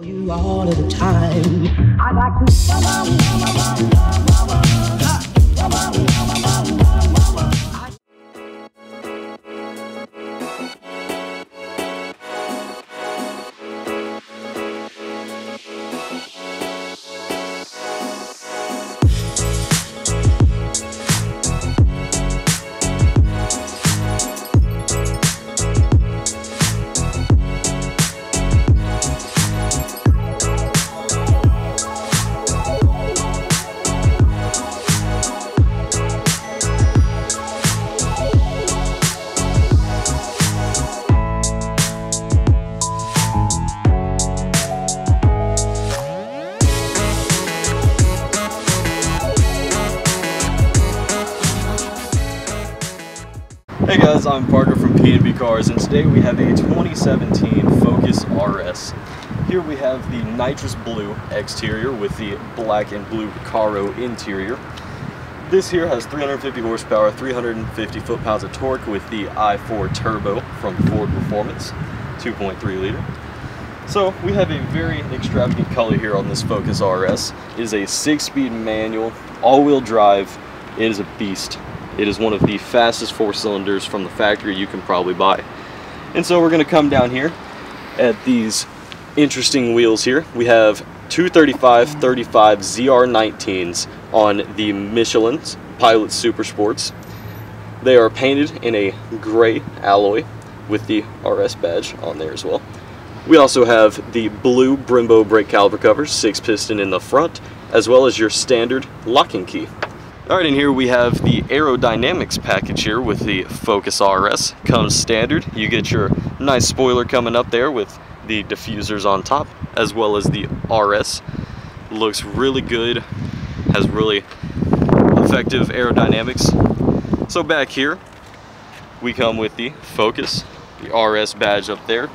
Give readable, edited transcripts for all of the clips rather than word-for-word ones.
You all of the time. I like to. Hey guys, I'm Parker from P&B Cars, and today we have a 2017 Focus RS. Here we have the nitrous blue exterior with the black and blue Caro interior. This here has 350 horsepower, 350 foot-pounds of torque with the i4 turbo from Ford Performance, 2.3 liter. So we have a very extravagant color here on this Focus RS. It is a 6-speed manual, all-wheel drive. It is a beast. It is one of the fastest 4-cylinders from the factory you can probably buy. And so we're going to come down here at these interesting wheels here. We have 235/35 ZR19s on the Michelin's Pilot Super Sports. They are painted in a gray alloy with the RS badge on there as well. We also have the blue Brembo brake caliper covers, 6-piston in the front, as well as your standard locking key. Alright, and here we have the aerodynamics package here with the Focus RS. Comes standard. You get your nice spoiler coming up there with the diffusers on top, as well as the RS. Looks really good, has really effective aerodynamics. So back here, we come with the Focus, the RS badge up there.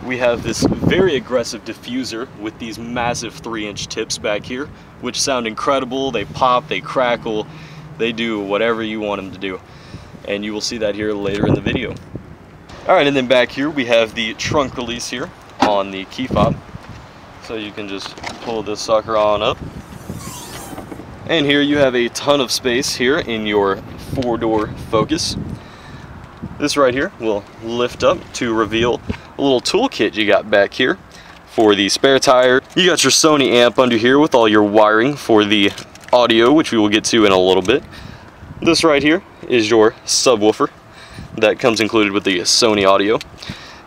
We have this very aggressive diffuser with these massive 3-inch tips back here, which sound incredible. They pop, they crackle, they do whatever you want them to do. And you will see that here later in the video. Alright, and then back here we have the trunk release here on the key fob. So you can just pull this sucker on up. And here you have a ton of space here in your 4-door Focus. This right here will lift up to reveal a little toolkit you got back here for the spare tire. You got your Sony amp under here with all your wiring for the audio, which we will get to in a little bit. This right here is your subwoofer that comes included with the Sony audio.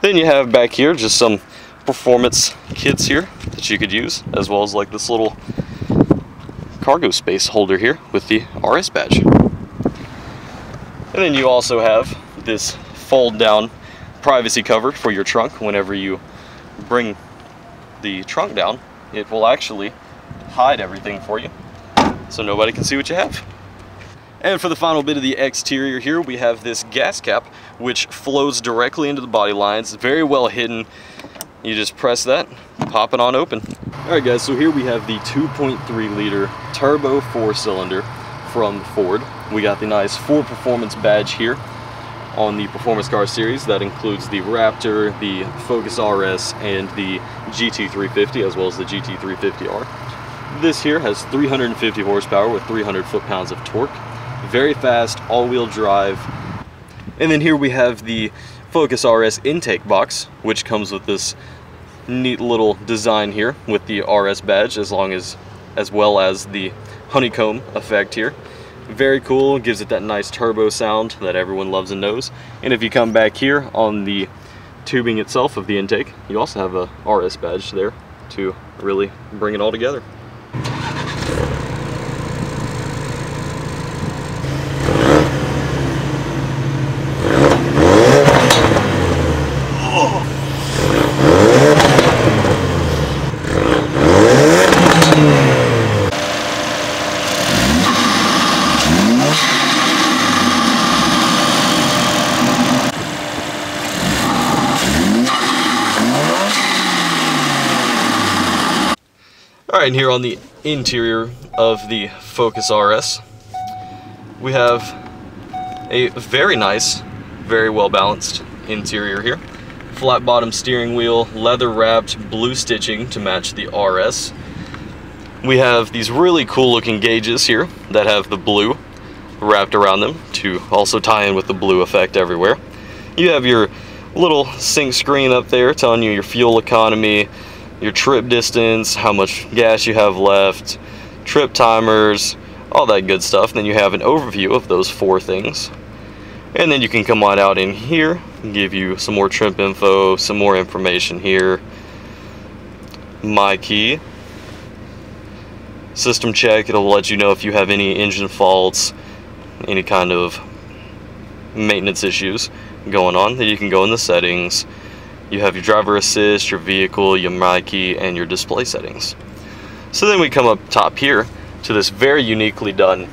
Then you have back here just some performance kits here that you could use, as well as like this little cargo space holder here with the RS badge. And then you also have this fold down privacy cover for your trunk. Whenever you bring the trunk down, it will actually hide everything for you so nobody can see what you have. And for the final bit of the exterior here, we have this gas cap which flows directly into the body lines, very well hidden. You just press that, pop it on open. Alright guys, so here we have the 2.3 liter turbo 4-cylinder from Ford. We got the nice Ford Performance badge here on the Performance Car Series. That includes the Raptor, the Focus RS, and the GT350, as well as the GT350R. This here has 350 horsepower with 300 foot-pounds of torque. Very fast, all-wheel drive. And then here we have the Focus RS intake box, which comes with this neat little design here with the RS badge, as well as the honeycomb effect here. Very cool, gives it that nice turbo sound that everyone loves and knows. And if you come back here on the tubing itself of the intake, you also have a RS badge there to really bring it all together. Alright, and here on the interior of the Focus RS, we have a very nice, very well balanced interior here. flat bottom steering wheel, leather wrapped blue stitching to match the RS. We have these really cool looking gauges here that have the blue wrapped around them to also tie in with the blue effect everywhere. You have your little sync screen up there telling you your fuel economy, your trip distance, how much gas you have left, trip timers, all that good stuff. Then you have an overview of those 4 things. And then you can come on out in here and give you some more trip info, some more information here. My key. System check, it'll let you know if you have any engine faults, any kind of maintenance issues going on. Then you can go in the settings. You have your driver assist, your vehicle, your my key, and your display settings. So then we come up top here to this very uniquely done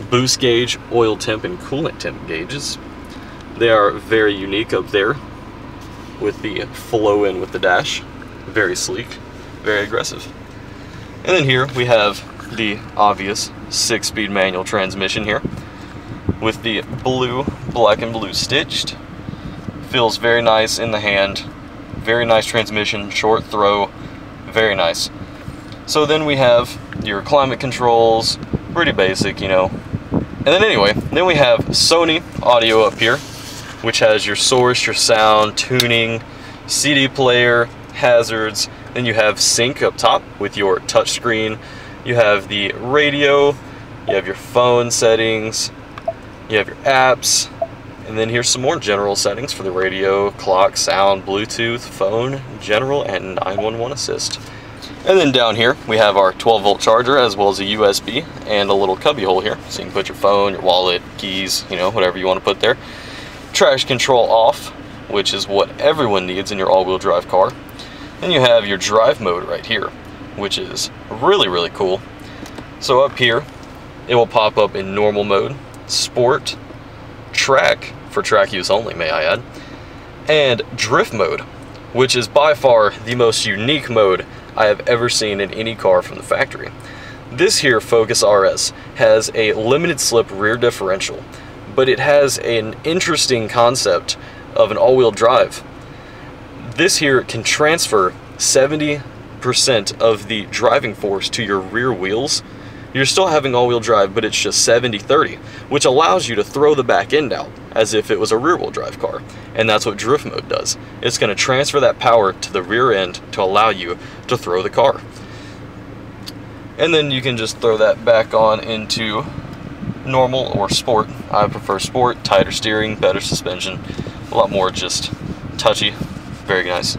boost gauge, oil temp, and coolant temp gauges. They are very unique up there with the flow in with the dash. Very sleek, very aggressive. And then here we have the obvious 6-speed manual transmission here with the blue, black and blue stitched. Feels very nice in the hand. Very nice transmission, short throw, very nice. So then we have your climate controls, pretty basic, you know. And then anyway, then we have Sony audio up here, which has your source, your sound, tuning, CD player, hazards. Then you have sync up top with your touch screen. You have the radio, you have your phone settings, you have your apps, and then here's some more general settings for the radio, clock, sound, Bluetooth, phone, general, and 911 assist. And then down here we have our 12-volt charger as well as a USB and a little cubby hole here, so you can put your phone, your wallet, keys, you know, whatever you want to put there. Traction control off, which is what everyone needs in your all-wheel drive car. Then you have your drive mode right here, which is really, really cool. So up here, it will pop up in normal mode, sport, track, for track use only, may I add, and drift mode, which is by far the most unique mode I have ever seen in any car from the factory. This here Focus RS has a limited slip rear differential, but it has an interesting concept of an all-wheel drive. This here can transfer 70% of the driving force to your rear wheels. You're still having all-wheel drive, but it's just 70-30, which allows you to throw the back end out as if it was a rear-wheel drive car. And that's what drift mode does. It's going to transfer that power to the rear end to allow you to throw the car. And then you can just throw that back on into normal or sport. I prefer sport, tighter steering, better suspension, a lot more just touchy, very nice.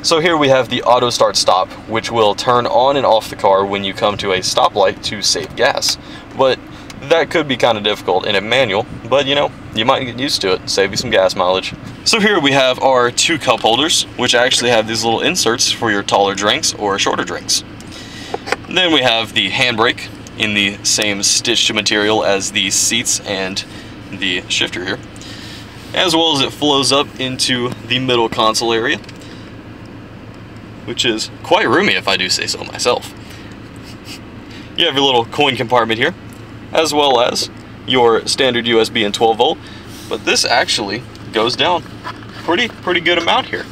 So here we have the auto start stop, which will turn on and off the car when you come to a stoplight to save gas. But that could be kind of difficult in a manual, but you know, you might get used to it, save you some gas mileage. So here we have our 2 cup holders, which actually have these little inserts for your taller drinks or shorter drinks. Then we have the handbrake in the same stitched material as the seats and the shifter here, as well as it flows up into the middle console area, which is quite roomy if I do say so myself. You have your little coin compartment here, as well as your standard USB and 12 volt, but this actually goes down pretty good amount here.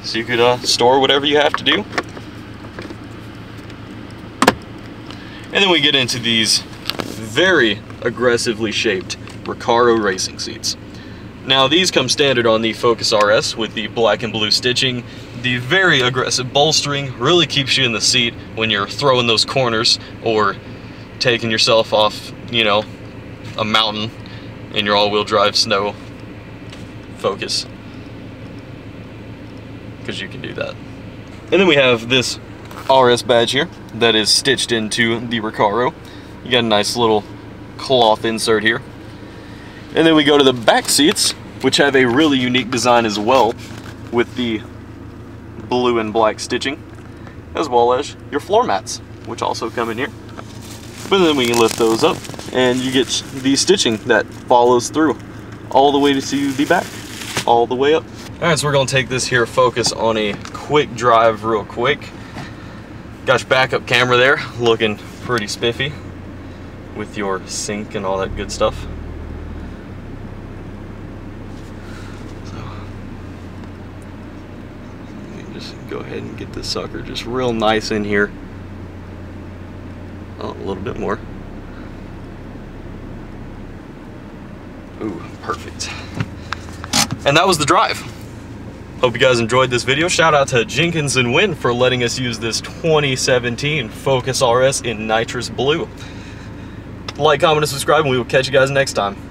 So you could store whatever you have to do. And then we get into these very aggressively shaped Recaro racing seats. Now these come standard on the Focus RS with the black and blue stitching. The very aggressive bolstering really keeps you in the seat when you're throwing those corners or taking yourself off, you know, a mountain in your all-wheel drive snow Focus, because you can do that. And then we have this RS badge here that is stitched into the Recaro. You got a nice little cloth insert here. And then we go to the back seats, which have a really unique design as well, with the blue and black stitching, as well as your floor mats, which also come in here. But then we can lift those up, and you get the stitching that follows through all the way to the back, all the way up. All right, so we're gonna take this here Focus on a quick drive real quick. Got your backup camera there, looking pretty spiffy with your sync and all that good stuff. go ahead and get this sucker just real nice in here. Oh, a little bit more. Ooh, perfect. And that was the drive. Hope you guys enjoyed this video. Shout out to Jenkins and Wynne for letting us use this 2017 Focus RS in nitrous blue. Like, comment, and subscribe, and we will catch you guys next time.